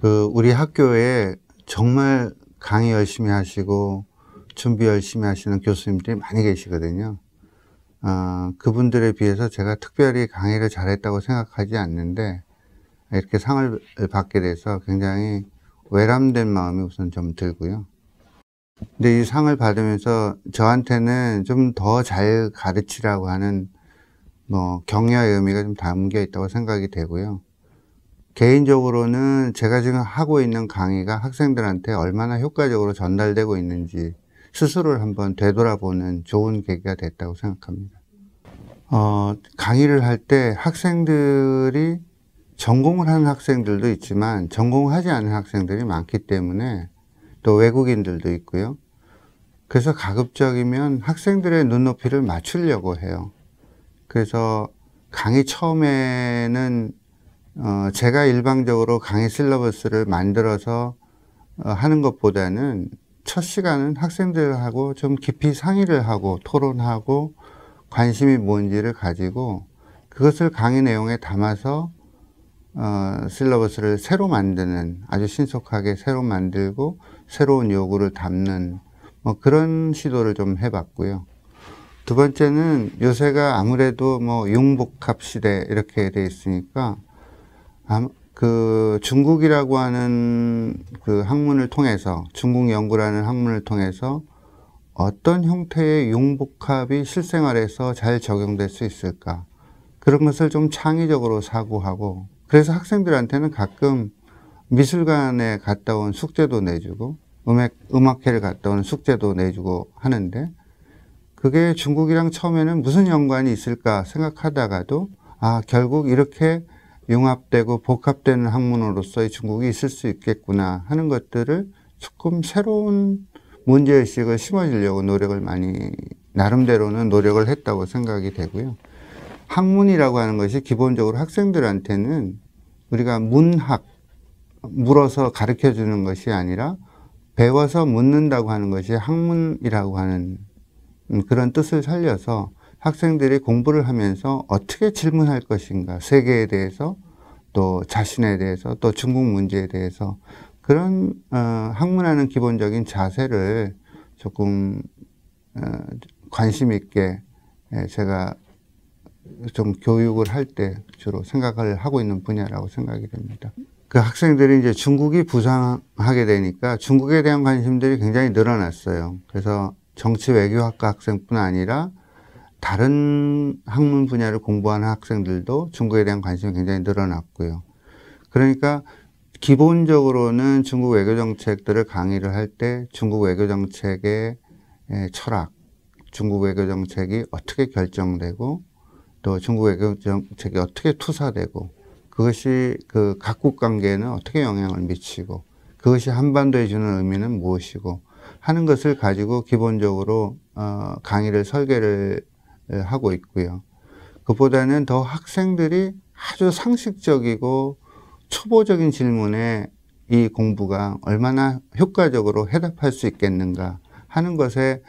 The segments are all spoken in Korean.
우리 학교에 정말 강의 열심히 하시고 준비 열심히 하시는 교수님들이 많이 계시거든요. 그분들에 비해서 제가 특별히 강의를 잘했다고 생각하지 않는데 이렇게 상을 받게 돼서 굉장히 외람된 마음이 우선 좀 들고요. 근데 이 상을 받으면서 저한테는 좀 더 잘 가르치라고 하는 격려의 의미가 좀 담겨 있다고 생각이 되고요. 개인적으로는 제가 지금 하고 있는 강의가 학생들한테 얼마나 효과적으로 전달되고 있는지 스스로를 한번 되돌아보는 좋은 계기가 됐다고 생각합니다. 강의를 할 때 학생들이 전공을 하는 학생들도 있지만 전공하지 않은 학생들이 많기 때문에 또 외국인들도 있고요. 그래서 가급적이면 학생들의 눈높이를 맞추려고 해요. 그래서 강의 처음에는 제가 일방적으로 강의 실러버스를 만들어서 하는 것보다는 첫 시간은 학생들하고 좀 깊이 상의를 하고 토론하고 관심이 뭔지를 가지고 그것을 강의 내용에 담아서 실러버스를 새로 만드는, 아주 신속하게 새로 만들고 새로운 요구를 담는 그런 시도를 좀 해봤고요. 두 번째는 요새가 아무래도 융복합 시대 이렇게 돼 있으니까 중국이라고 하는 그 학문을 통해서, 중국 연구라는 학문을 통해서 어떤 형태의 융복합이 실생활에서 잘 적용될 수 있을까? 그런 것을 좀 창의적으로 사고하고, 그래서 학생들한테는 가끔 미술관에 갔다 온 숙제도 내주고, 음악회를 갔다 온 숙제도 내주고 하는데, 그게 중국이랑 처음에는 무슨 연관이 있을까 생각하다가도, 결국 이렇게 융합되고 복합되는 학문으로서의 중국이 있을 수 있겠구나 하는 것들을 조금 새로운 문제의식을 심어주려고 나름대로는 노력을 했다고 생각이 되고요. 학문이라고 하는 것이 기본적으로 학생들한테는 우리가 물어서 가르쳐 주는 것이 아니라 배워서 묻는다고 하는 것이 학문이라고 하는 그런 뜻을 살려서 학생들이 공부를 하면서 어떻게 질문할 것인가, 세계에 대해서 또 자신에 대해서 또 중국 문제에 대해서 그런 학문하는 기본적인 자세를 조금 관심 있게 제가 좀 교육을 할 때 주로 생각을 하고 있는 분야라고 생각이 됩니다. 그 학생들이 이제 중국이 부상하게 되니까 중국에 대한 관심들이 굉장히 늘어났어요. 그래서 정치 외교학과 학생뿐 아니라 다른 학문 분야를 공부하는 학생들도 중국에 대한 관심이 굉장히 늘어났고요. 그러니까 기본적으로는 중국 외교 정책들을 강의를 할 때 중국 외교 정책의 철학, 중국 외교 정책이 어떻게 결정되고 또 중국 외교 정책이 어떻게 투사되고 그것이 그 각국 관계에는 어떻게 영향을 미치고 그것이 한반도에 주는 의미는 무엇이고 하는 것을 가지고 기본적으로 강의를 설계를 하고 있고요. 그보다는 더 학생들이 아주 상식적이고 초보적인 질문에 이 공부가 얼마나 효과적으로 해답할 수 있겠는가 하는 것에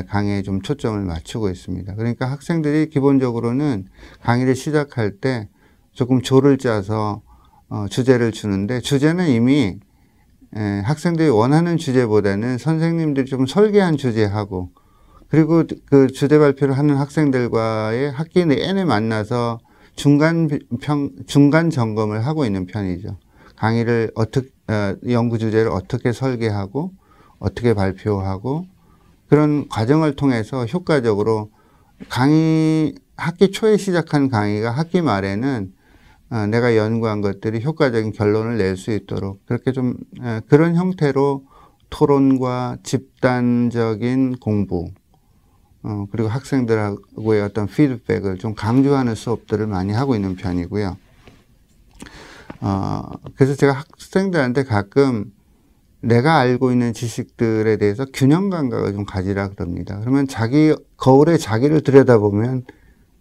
강의에 좀 초점을 맞추고 있습니다. 그러니까 학생들이 기본적으로는 강의를 시작할 때 조금 조를 짜서 주제를 주는데 주제는 이미 학생들이 원하는 주제보다는 선생님들이 좀 설계한 주제하고 그리고 그 주제 발표를 하는 학생들과의 학기 내내 만나서 중간 점검을 하고 있는 편이죠. 강의를 연구 주제를 어떻게 설계하고 어떻게 발표하고 그런 과정을 통해서 효과적으로 학기 초에 시작한 강의가 학기 말에는 내가 연구한 것들이 효과적인 결론을 낼 수 있도록 그렇게 좀 그런 형태로 토론과 집단적인 공부 그리고 학생들하고의 어떤 피드백을 좀 강조하는 수업들을 많이 하고 있는 편이고요. 그래서 제가 학생들한테 가끔 내가 알고 있는 지식들에 대해서 균형 감각을 좀 가지라 그럽니다. 그러면 거울에 자기를 들여다보면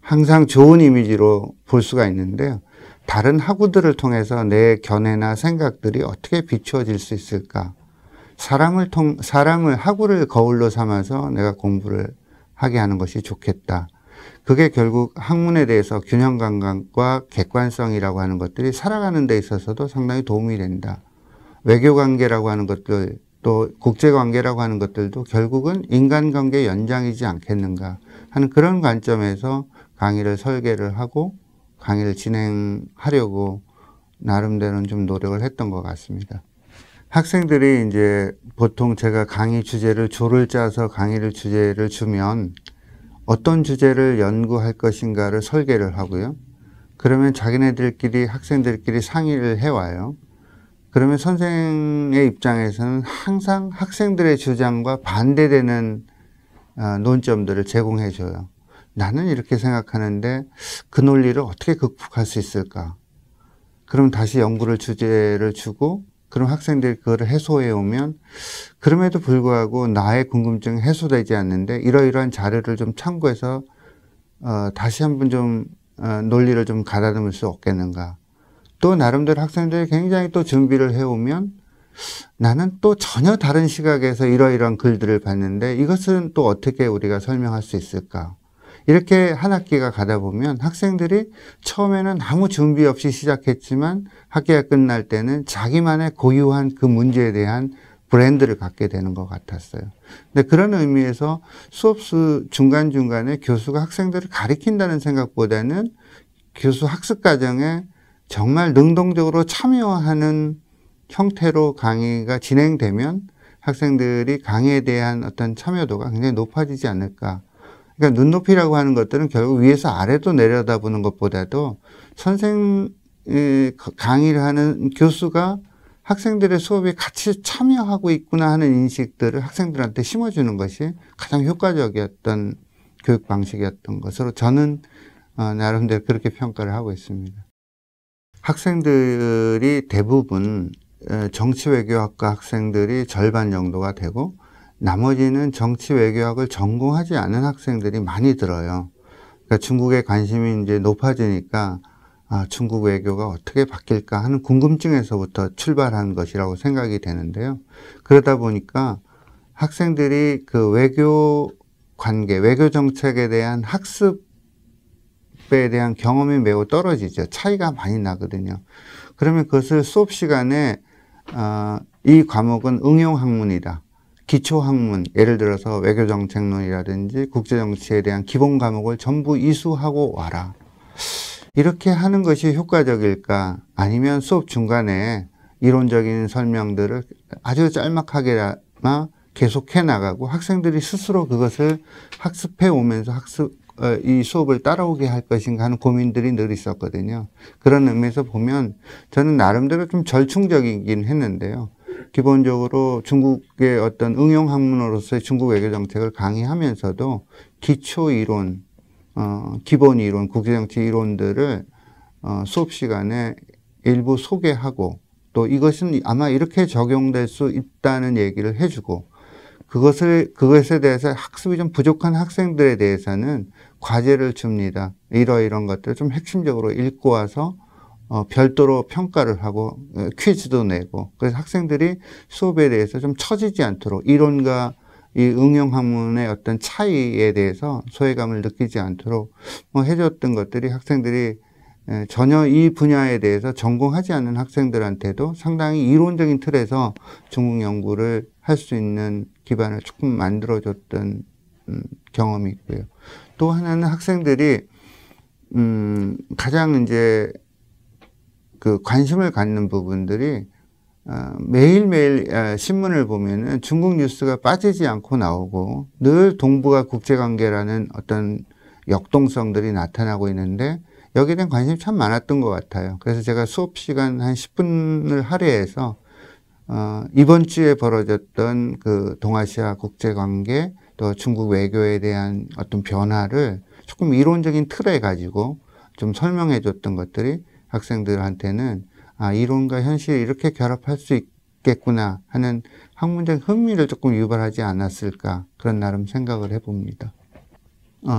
항상 좋은 이미지로 볼 수가 있는데요. 다른 학우들을 통해서 내 견해나 생각들이 어떻게 비추어질 수 있을까? 학우를 거울로 삼아서 내가 공부를 하게 하는 것이 좋겠다. 그게 결국 학문에 대해서 균형 감각과 객관성이라고 하는 것들이 살아가는 데 있어서도 상당히 도움이 된다. 외교관계라고 하는 것들, 또 국제관계라고 하는 것들도 결국은 인간관계 연장이지 않겠는가 하는 그런 관점에서 강의를 설계를 하고 강의를 진행하려고 나름대로는 좀 노력을 했던 것 같습니다. 학생들이 이제 보통 제가 강의 주제를 조를 짜서 강의를 주제를 주면 어떤 주제를 연구할 것인가를 설계를 하고요. 그러면 자기네들끼리 학생들끼리 상의를 해와요. 그러면 선생의 입장에서는 항상 학생들의 주장과 반대되는 논점들을 제공해 줘요. 나는 이렇게 생각하는데 그 논리를 어떻게 극복할 수 있을까? 그럼 다시 연구를 주제를 주고 그럼 학생들이 그거를 해소해 오면 그럼에도 불구하고 나의 궁금증이 해소되지 않는데 이러이러한 자료를 좀 참고해서 다시 한번 좀 논리를 좀 가다듬을 수 없겠는가. 또 나름대로 학생들이 굉장히 또 준비를 해오면 나는 또 전혀 다른 시각에서 이러이러한 글들을 봤는데 이것은 또 어떻게 우리가 설명할 수 있을까. 이렇게 한 학기가 가다 보면 학생들이 처음에는 아무 준비 없이 시작했지만 학기가 끝날 때는 자기만의 고유한 그 문제에 대한 브랜드를 갖게 되는 것 같았어요. 근데 그런 의미에서 수업 중간중간에 교수가 학생들을 가리킨다는 생각보다는 교수 학습 과정에 정말 능동적으로 참여하는 형태로 강의가 진행되면 학생들이 강의에 대한 어떤 참여도가 굉장히 높아지지 않을까. 그러니까 눈높이라고 하는 것들은 결국 위에서 아래로 내려다보는 것보다도 강의를 하는 교수가 학생들의 수업에 같이 참여하고 있구나 하는 인식들을 학생들한테 심어주는 것이 가장 효과적이었던 교육 방식이었던 것으로 저는 나름대로 그렇게 평가를 하고 있습니다. 학생들이 대부분 정치외교학과 학생들이 절반 정도가 되고 나머지는 정치외교학을 전공하지 않은 학생들이 많이 들어요. 그러니까 중국에 관심이 이제 높아지니까 중국 외교가 어떻게 바뀔까 하는 궁금증에서부터 출발한 것이라고 생각이 되는데요. 그러다 보니까 학생들이 그 외교 관계, 외교 정책에 대한 학습에 대한 경험이 매우 떨어지죠. 차이가 많이 나거든요. 그러면 그것을 수업 시간에 이 과목은 응용학문이다. 기초학문, 예를 들어서 외교정책론이라든지 국제정치에 대한 기본 과목을 전부 이수하고 와라. 이렇게 하는 것이 효과적일까? 아니면 수업 중간에 이론적인 설명들을 아주 짤막하게나마 계속해 나가고 학생들이 스스로 그것을 학습해 오면서 이 수업을 따라오게 할 것인가 하는 고민들이 늘 있었거든요. 그런 의미에서 보면 저는 나름대로 좀 절충적이긴 했는데요. 기본적으로 중국의 어떤 응용학문으로서의 중국 외교정책을 강의하면서도 기초 이론, 기본 이론, 국제정치 이론들을 수업 시간에 일부 소개하고 또 이것은 아마 이렇게 적용될 수 있다는 얘기를 해주고 그것에 대해서 학습이 좀 부족한 학생들에 대해서는 과제를 줍니다. 이런 것들을 좀 핵심적으로 읽고 와서 별도로 평가를 하고 퀴즈도 내고 그래서 학생들이 수업에 대해서 좀 처지지 않도록 이론과 이 응용학문의 어떤 차이에 대해서 소외감을 느끼지 않도록 해줬던 것들이 학생들이 전혀 이 분야에 대해서 전공하지 않는 학생들한테도 상당히 이론적인 틀에서 중국 연구를 할 수 있는 기반을 조금 만들어줬던 경험이 있고요. 또 하나는 학생들이 가장 이제 그 관심을 갖는 부분들이 매일매일 신문을 보면은 중국 뉴스가 빠지지 않고 나오고 늘 동북아 국제관계라는 어떤 역동성들이 나타나고 있는데 여기에 대한 관심이 참 많았던 것 같아요. 그래서 제가 수업 시간 한 10분을 할애해서 이번 주에 벌어졌던 그 동아시아 국제관계 또 중국 외교에 대한 어떤 변화를 조금 이론적인 틀에 가지고 좀 설명해 줬던 것들이 학생들한테는 이론과 현실을 이렇게 결합할 수 있겠구나 하는 학문적 흥미를 조금 유발하지 않았을까 그런 나름 생각을 해봅니다.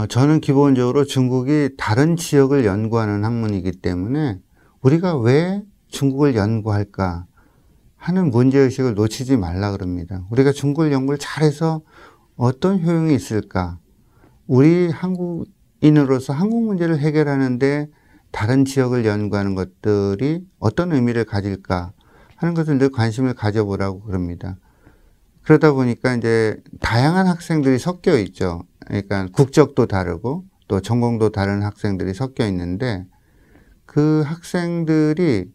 저는 기본적으로 중국이 다른 지역을 연구하는 학문이기 때문에 우리가 왜 중국을 연구할까 하는 문제의식을 놓치지 말라 그럽니다. 우리가 중국 연구를 잘해서 어떤 효용이 있을까? 우리 한국인으로서 한국 문제를 해결하는데 다른 지역을 연구하는 것들이 어떤 의미를 가질까 하는 것을 늘 관심을 가져보라고 그럽니다. 그러다 보니까 이제 다양한 학생들이 섞여 있죠. 그러니까 국적도 다르고 또 전공도 다른 학생들이 섞여 있는데 그 학생들이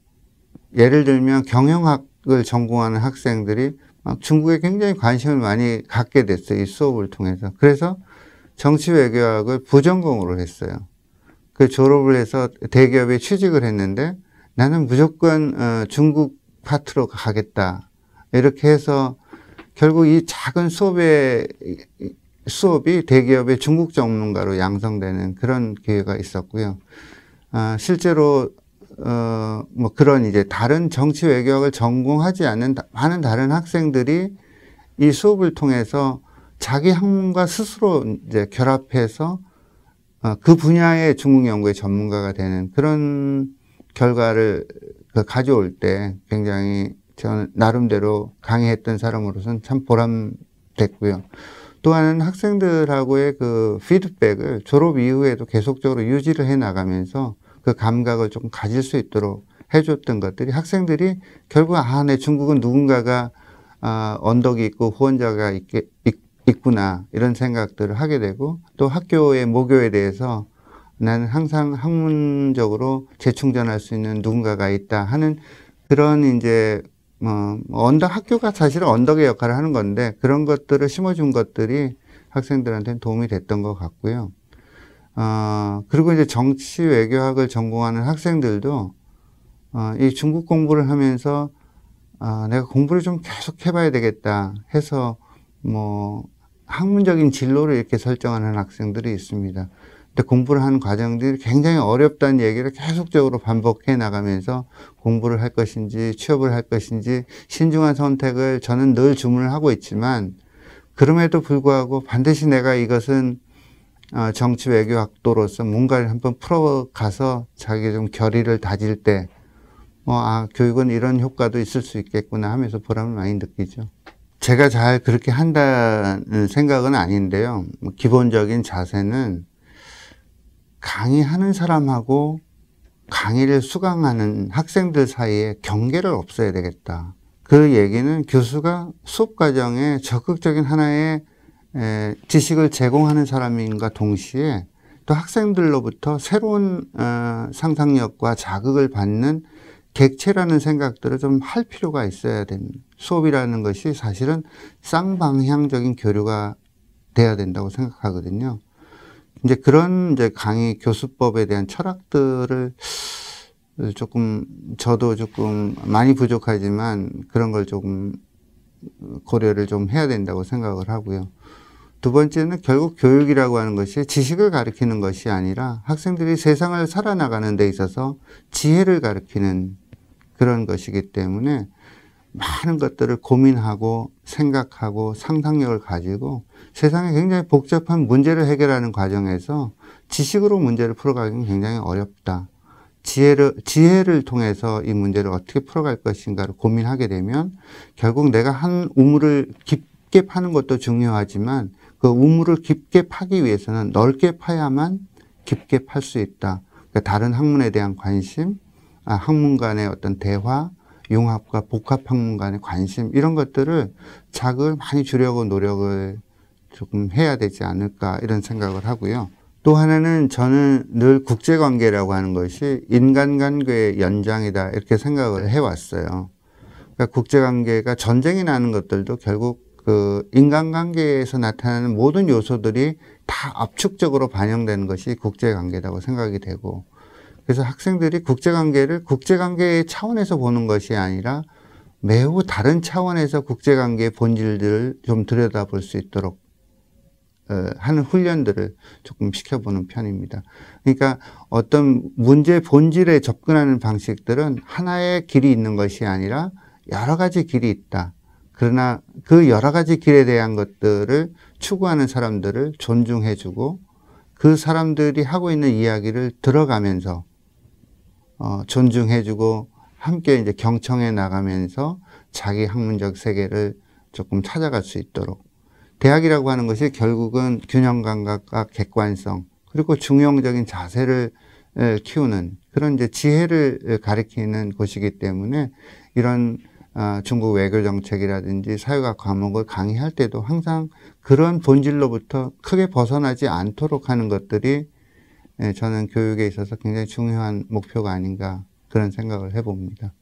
예를 들면 경영학을 전공하는 학생들이 막 중국에 굉장히 관심을 많이 갖게 됐어요. 이 수업을 통해서. 그래서 정치외교학을 부전공으로 했어요. 그 졸업을 해서 대기업에 취직을 했는데 나는 무조건 중국 파트로 가겠다. 이렇게 해서 결국 이 작은 수업이 대기업의 중국 전문가로 양성되는 그런 기회가 있었고요. 실제로 뭐 그런 이제 다른 정치 외교학을 전공하지 않는 많은 다른 학생들이 이 수업을 통해서 자기 학문과 스스로 이제 결합해서 그 분야의 중국 연구의 전문가가 되는 그런 결과를 가져올 때 굉장히 저는 나름대로 강의했던 사람으로서는 참 보람됐고요. 또 하나는 학생들하고의 그 피드백을 졸업 이후에도 계속적으로 유지를 해 나가면서 그 감각을 조금 가질 수 있도록 해줬던 것들이 학생들이 결국 내 중국은 누군가가 언덕이 있고 후원자가 있구나 이런 생각들을 하게 되고 또 학교의 모교에 대해서 나는 항상 학문적으로 재충전할 수 있는 누군가가 있다 하는 그런 이제 학교가 사실은 언덕의 역할을 하는 건데 그런 것들을 심어준 것들이 학생들한테는 도움이 됐던 것 같고요. 그리고 이제 정치 외교학을 전공하는 학생들도 이 중국 공부를 하면서 내가 공부를 좀 계속 해봐야 되겠다 해서 뭐 학문적인 진로를 이렇게 설정하는 학생들이 있습니다. 근데 공부를 하는 과정들이 굉장히 어렵다는 얘기를 계속적으로 반복해 나가면서 공부를 할 것인지 취업을 할 것인지 신중한 선택을 저는 늘 주문을 하고 있지만 그럼에도 불구하고 반드시 내가 이것은 정치 외교학도로서 뭔가를 한번 풀어가서 자기 좀 결의를 다질 때 교육은 이런 효과도 있을 수 있겠구나 하면서 보람을 많이 느끼죠. 제가 잘 그렇게 한다는 생각은 아닌데요. 기본적인 자세는 강의하는 사람하고 강의를 수강하는 학생들 사이에 경계를 없애야 되겠다. 그 얘기는 교수가 수업 과정에 적극적인 하나의 지식을 제공하는 사람인가 동시에 또 학생들로부터 새로운 상상력과 자극을 받는 객체라는 생각들을 좀 할 필요가 있어야 됩니다. 수업이라는 것이 사실은 쌍방향적인 교류가 돼야 된다고 생각하거든요. 이제 그런 이제 강의 교수법에 대한 철학들을 저도 조금 많이 부족하지만 그런 걸 조금 고려를 좀 해야 된다고 생각을 하고요. 두 번째는 결국 교육이라고 하는 것이 지식을 가르치는 것이 아니라 학생들이 세상을 살아나가는 데 있어서 지혜를 가르치는 그런 것이기 때문에 많은 것들을 고민하고 생각하고 상상력을 가지고 세상에 굉장히 복잡한 문제를 해결하는 과정에서 지식으로 문제를 풀어가기는 굉장히 어렵다. 지혜를 통해서 이 문제를 어떻게 풀어갈 것인가를 고민하게 되면 결국 내가 한 우물을 깊게 파는 것도 중요하지만 그 우물을 깊게 파기 위해서는 넓게 파야만 깊게 팔 수 있다. 그러니까 다른 학문에 대한 관심, 학문 간의 어떤 대화, 융합과 복합 학문 간의 관심 이런 것들을 자극을 많이 주려고 노력을 조금 해야 되지 않을까 이런 생각을 하고요. 또 하나는 저는 늘 국제관계라고 하는 것이 인간관계의 연장이다 이렇게 생각을 해왔어요. 그러니까 국제관계가 전쟁이 나는 것들도 결국 그 인간관계에서 나타나는 모든 요소들이 다 압축적으로 반영되는 것이 국제관계라고 생각이 되고 그래서 학생들이 국제관계를 국제관계의 차원에서 보는 것이 아니라 매우 다른 차원에서 국제관계의 본질들을 좀 들여다볼 수 있도록 하는 훈련들을 조금 시켜보는 편입니다. 그러니까 어떤 문제 본질에 접근하는 방식들은 하나의 길이 있는 것이 아니라 여러 가지 길이 있다. 그러나 그 여러 가지 길에 대한 것들을 추구하는 사람들을 존중해주고 그 사람들이 하고 있는 이야기를 들어가면서 존중해주고 함께 이제 경청해 나가면서 자기 학문적 세계를 조금 찾아갈 수 있도록 대학이라고 하는 것이 결국은 균형 감각과 객관성 그리고 중용적인 자세를 키우는 그런 이제 지혜를 가리키는 곳이기 때문에 이런 중국 외교 정책이라든지 사회학 과목을 강의할 때도 항상 그런 본질로부터 크게 벗어나지 않도록 하는 것들이 저는 교육에 있어서 굉장히 중요한 목표가 아닌가 그런 생각을 해봅니다.